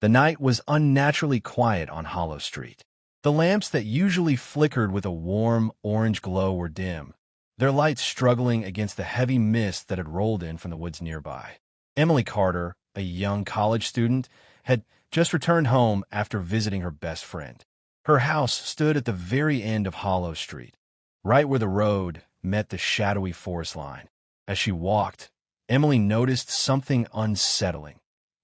The night was unnaturally quiet on Hollow Street. The lamps that usually flickered with a warm orange glow were dim, their lights struggling against the heavy mist that had rolled in from the woods nearby. Emily Carter, a young college student, had just returned home after visiting her best friend. Her house stood at the very end of Hollow Street, right where the road met the shadowy forest line. As she walked, Emily noticed something unsettling.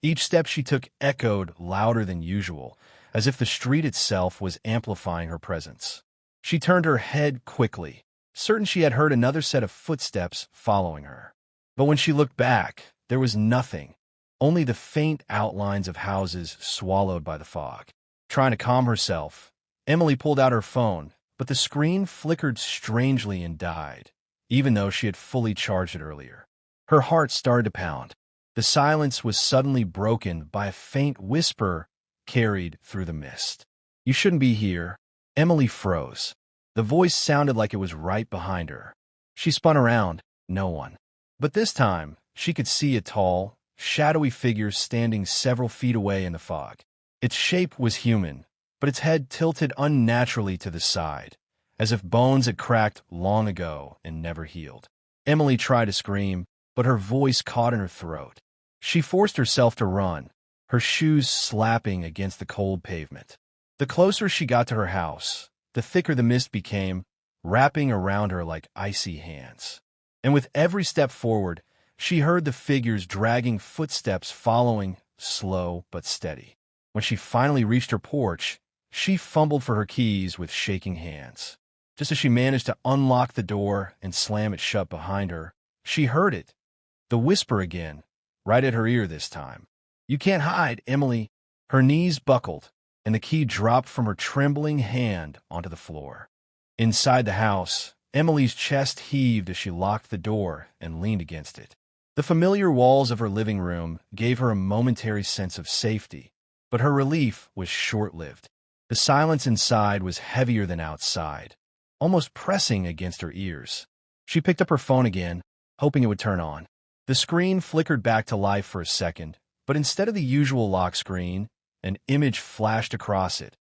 Each step she took echoed louder than usual, as if the street itself was amplifying her presence. She turned her head quickly, certain she had heard another set of footsteps following her. But when she looked back, there was nothing, only the faint outlines of houses swallowed by the fog. Trying to calm herself, Emily pulled out her phone, but the screen flickered strangely and died, even though she had fully charged it earlier. Her heart started to pound. The silence was suddenly broken by a faint whisper carried through the mist. "You shouldn't be here." Emily froze. The voice sounded like it was right behind her. She spun around. No one. But this time, she could see a tall, shadowy figure standing several feet away in the fog. Its shape was human, but its head tilted unnaturally to the side, as if bones had cracked long ago and never healed. Emily tried to scream, but her voice caught in her throat. She forced herself to run, her shoes slapping against the cold pavement. The closer she got to her house, the thicker the mist became, wrapping around her like icy hands. And with every step forward, she heard the figure's dragging footsteps following, slow but steady. When she finally reached her porch, she fumbled for her keys with shaking hands. Just as she managed to unlock the door and slam it shut behind her, she heard it. The whisper again, right at her ear this time. "You can't hide, Emily." Her knees buckled, and the key dropped from her trembling hand onto the floor. Inside the house, Emily's chest heaved as she locked the door and leaned against it. The familiar walls of her living room gave her a momentary sense of safety, but her relief was short-lived. The silence inside was heavier than outside, almost pressing against her ears. She picked up her phone again, hoping it would turn on. The screen flickered back to life for a second, but instead of the usual lock screen, an image flashed across it.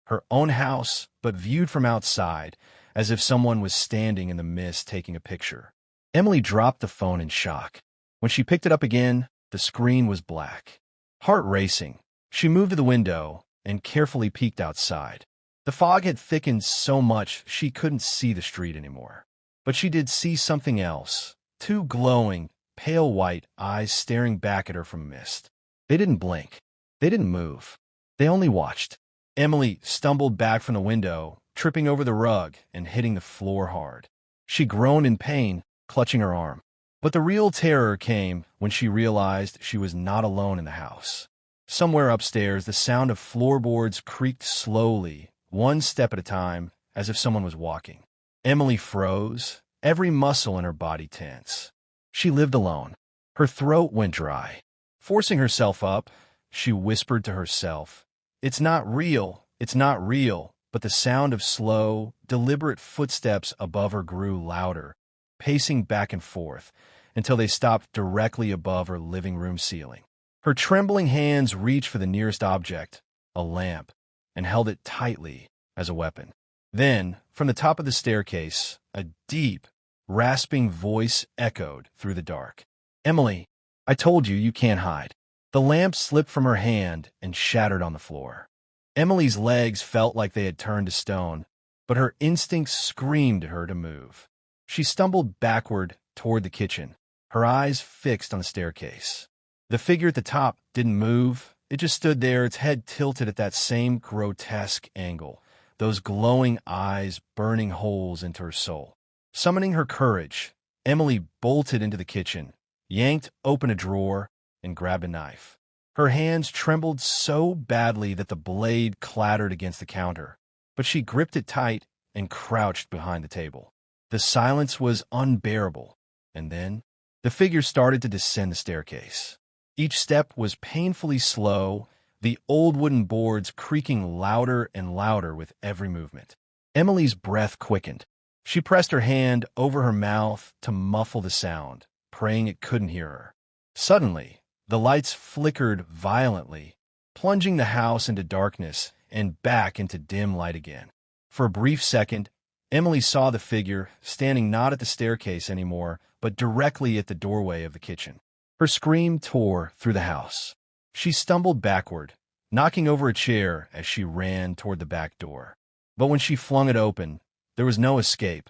Her own house, but viewed from outside, as if someone was standing in the mist taking a picture. Emily dropped the phone in shock. When she picked it up again, the screen was black. Heart racing, she moved to the window and carefully peeked outside. The fog had thickened so much she couldn't see the street anymore. But she did see something else, two glowing, pale white eyes staring back at her from mist. They didn't blink. They didn't move. They only watched. Emily stumbled back from the window, tripping over the rug and hitting the floor hard. She groaned in pain, clutching her arm. But the real terror came when she realized she was not alone in the house. Somewhere upstairs, the sound of floorboards creaked slowly, one step at a time, as if someone was walking. Emily froze, every muscle in her body tense. She lived alone. Her throat went dry. Forcing herself up, she whispered to herself, "It's not real, it's not real." But the sound of slow, deliberate footsteps above her grew louder, pacing back and forth, until they stopped directly above her living room ceiling. Her trembling hands reached for the nearest object, a lamp, and held it tightly as a weapon. Then, from the top of the staircase, a deep, rasping voice echoed through the dark. "Emily, I told you, you can't hide." The lamp slipped from her hand and shattered on the floor. Emily's legs felt like they had turned to stone, but her instincts screamed to her to move. She stumbled backward toward the kitchen, her eyes fixed on the staircase. The figure at the top didn't move. It just stood there, its head tilted at that same grotesque angle, those glowing eyes burning holes into her soul. Summoning her courage, Emily bolted into the kitchen, yanked open a drawer, and grabbed a knife. Her hands trembled so badly that the blade clattered against the counter, but she gripped it tight and crouched behind the table. The silence was unbearable, and then the figure started to descend the staircase. Each step was painfully slow, the old wooden boards creaking louder and louder with every movement. Emily's breath quickened. She pressed her hand over her mouth to muffle the sound, praying it couldn't hear her. Suddenly, the lights flickered violently, plunging the house into darkness and back into dim light again. For a brief second, Emily saw the figure standing not at the staircase anymore, but directly at the doorway of the kitchen. Her scream tore through the house. She stumbled backward, knocking over a chair as she ran toward the back door. But when she flung it open, there was no escape,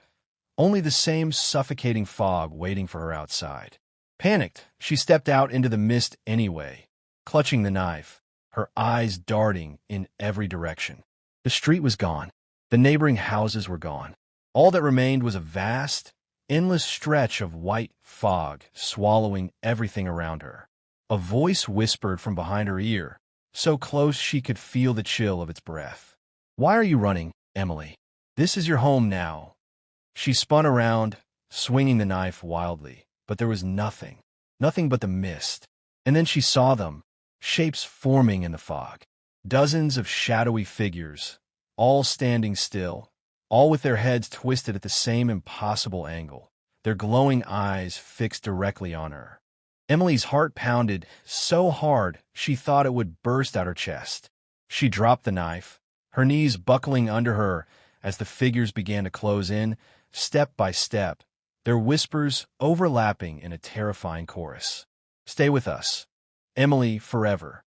only the same suffocating fog waiting for her outside. Panicked, she stepped out into the mist anyway, clutching the knife, her eyes darting in every direction. The street was gone. The neighboring houses were gone. All that remained was a vast, endless stretch of white fog swallowing everything around her. A voice whispered from behind her ear, so close she could feel the chill of its breath. "Why are you running, Emily? This is your home now." She spun around, swinging the knife wildly, but there was nothing but the mist. And then she saw them, shapes forming in the fog. Dozens of shadowy figures, all standing still, all with their heads twisted at the same impossible angle, their glowing eyes fixed directly on her. Emily's heart pounded so hard she thought it would burst out her chest. She dropped the knife, her knees buckling under her as the figures began to close in, step by step, their whispers overlapping in a terrifying chorus. "Stay with us. Emily, forever."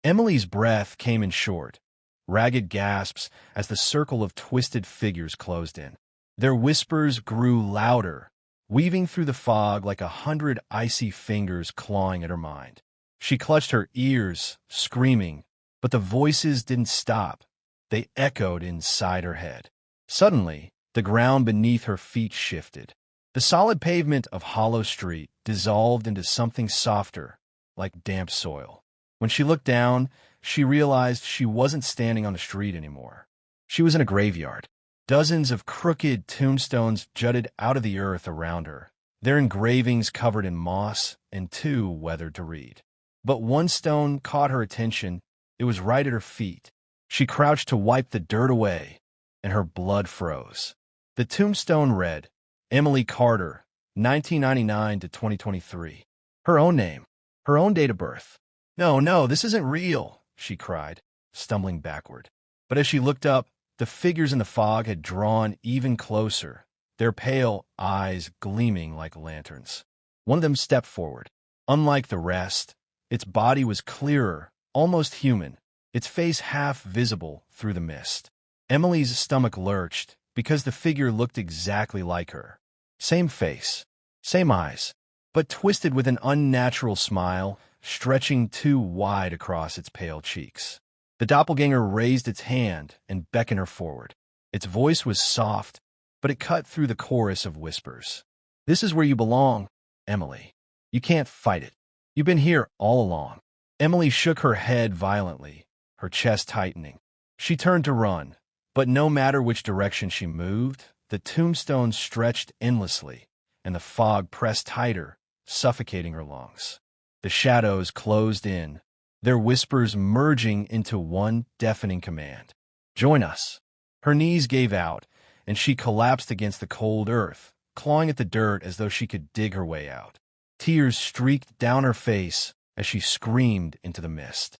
Emily's breath came in short, ragged gasps as the circle of twisted figures closed in. Their whispers grew louder, weaving through the fog like 100 icy fingers clawing at her mind. She clutched her ears, screaming, but the voices didn't stop. They echoed inside her head. Suddenly, the ground beneath her feet shifted. The solid pavement of Hollow Street dissolved into something softer, like damp soil. When she looked down, she realized she wasn't standing on the street anymore. She was in a graveyard. Dozens of crooked tombstones jutted out of the earth around her, their engravings covered in moss and too weathered to read. But one stone caught her attention. It was right at her feet. She crouched to wipe the dirt away, and her blood froze. The tombstone read, Emily Carter, 1999 to 2023. Her own name, her own date of birth. No, this isn't real, she cried, stumbling backward. But as she looked up, the figures in the fog had drawn even closer, their pale eyes gleaming like lanterns. One of them stepped forward. Unlike the rest, its body was clearer, almost human, its face half visible through the mist. Emily's stomach lurched because the figure looked exactly like her. Same face, same eyes, but twisted with an unnatural smile stretching too wide across its pale cheeks. The doppelganger raised its hand and beckoned her forward. Its voice was soft, but it cut through the chorus of whispers. "This is where you belong, Emily. You can't fight it. You've been here all along." Emily shook her head violently, her chest tightening. She turned to run, but no matter which direction she moved, the tombstones stretched endlessly, and the fog pressed tighter, suffocating her lungs. The shadows closed in, their whispers merging into one deafening command. "Join us." Her knees gave out, and she collapsed against the cold earth, clawing at the dirt as though she could dig her way out. Tears streaked down her face as she screamed into the mist.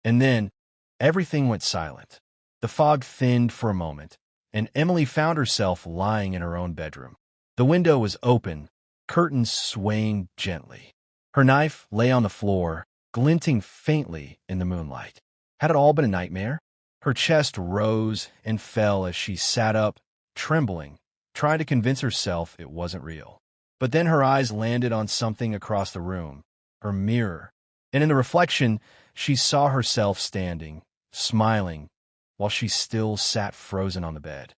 And then, everything went silent. The fog thinned for a moment, and Emily found herself lying in her own bedroom. The window was open, curtains swaying gently. Her knife lay on the floor, glinting faintly in the moonlight. Had it all been a nightmare? Her chest rose and fell as she sat up, trembling, trying to convince herself it wasn't real. But then her eyes landed on something across the room, her mirror, and in the reflection, she saw herself standing, smiling, while she still sat frozen on the bed.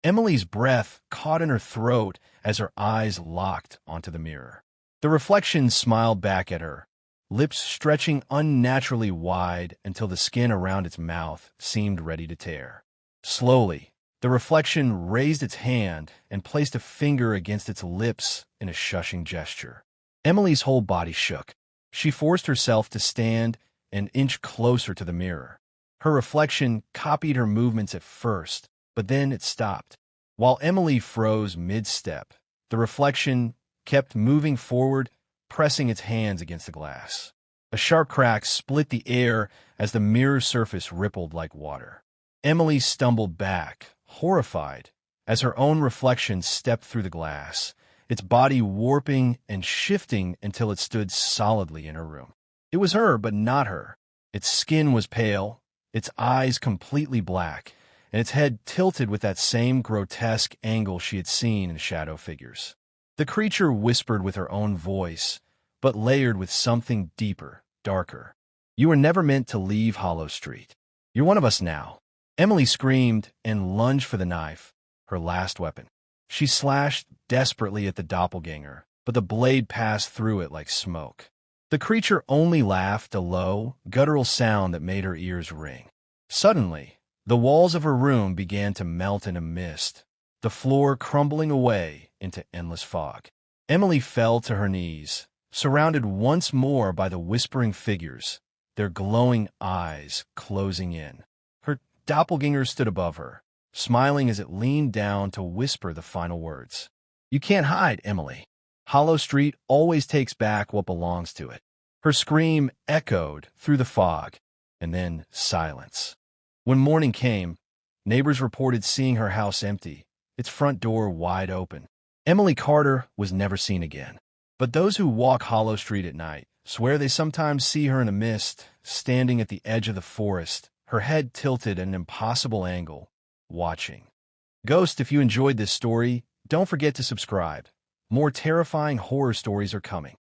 Emily's breath caught in her throat as her eyes locked onto the mirror. The reflection smiled back at her, lips stretching unnaturally wide until the skin around its mouth seemed ready to tear. Slowly, the reflection raised its hand and placed a finger against its lips in a shushing gesture. Emily's whole body shook. She forced herself to stand an inch closer to the mirror. Her reflection copied her movements at first, but then it stopped. While Emily froze mid-step, the reflection kept moving forward, pressing its hands against the glass. A sharp crack split the air as the mirror surface rippled like water. Emily stumbled back, horrified, as her own reflection stepped through the glass, its body warping and shifting until it stood solidly in her room. It was her, but not her. Its skin was pale, its eyes completely black, and its head tilted with that same grotesque angle she had seen in Shadow Figures. The creature whispered with her own voice, but layered with something deeper, darker. "You were never meant to leave Hollow Street. You're one of us now." Emily screamed and lunged for the knife, her last weapon. She slashed desperately at the doppelganger, but the blade passed through it like smoke. The creature only laughed, a low, guttural sound that made her ears ring. Suddenly, the walls of her room began to melt in a mist, the floor crumbling away into endless fog. Emily fell to her knees, surrounded once more by the whispering figures, their glowing eyes closing in. Her doppelganger stood above her, smiling as it leaned down to whisper the final words. "You can't hide, Emily. Hollow Street always takes back what belongs to it." Her scream echoed through the fog, and then silence. When morning came, neighbors reported seeing her house empty, its front door wide open. Emily Carter was never seen again. But those who walk Hollow Street at night swear they sometimes see her in the mist, standing at the edge of the forest, her head tilted at an impossible angle, watching. Ghost, if you enjoyed this story, don't forget to subscribe. More terrifying horror stories are coming.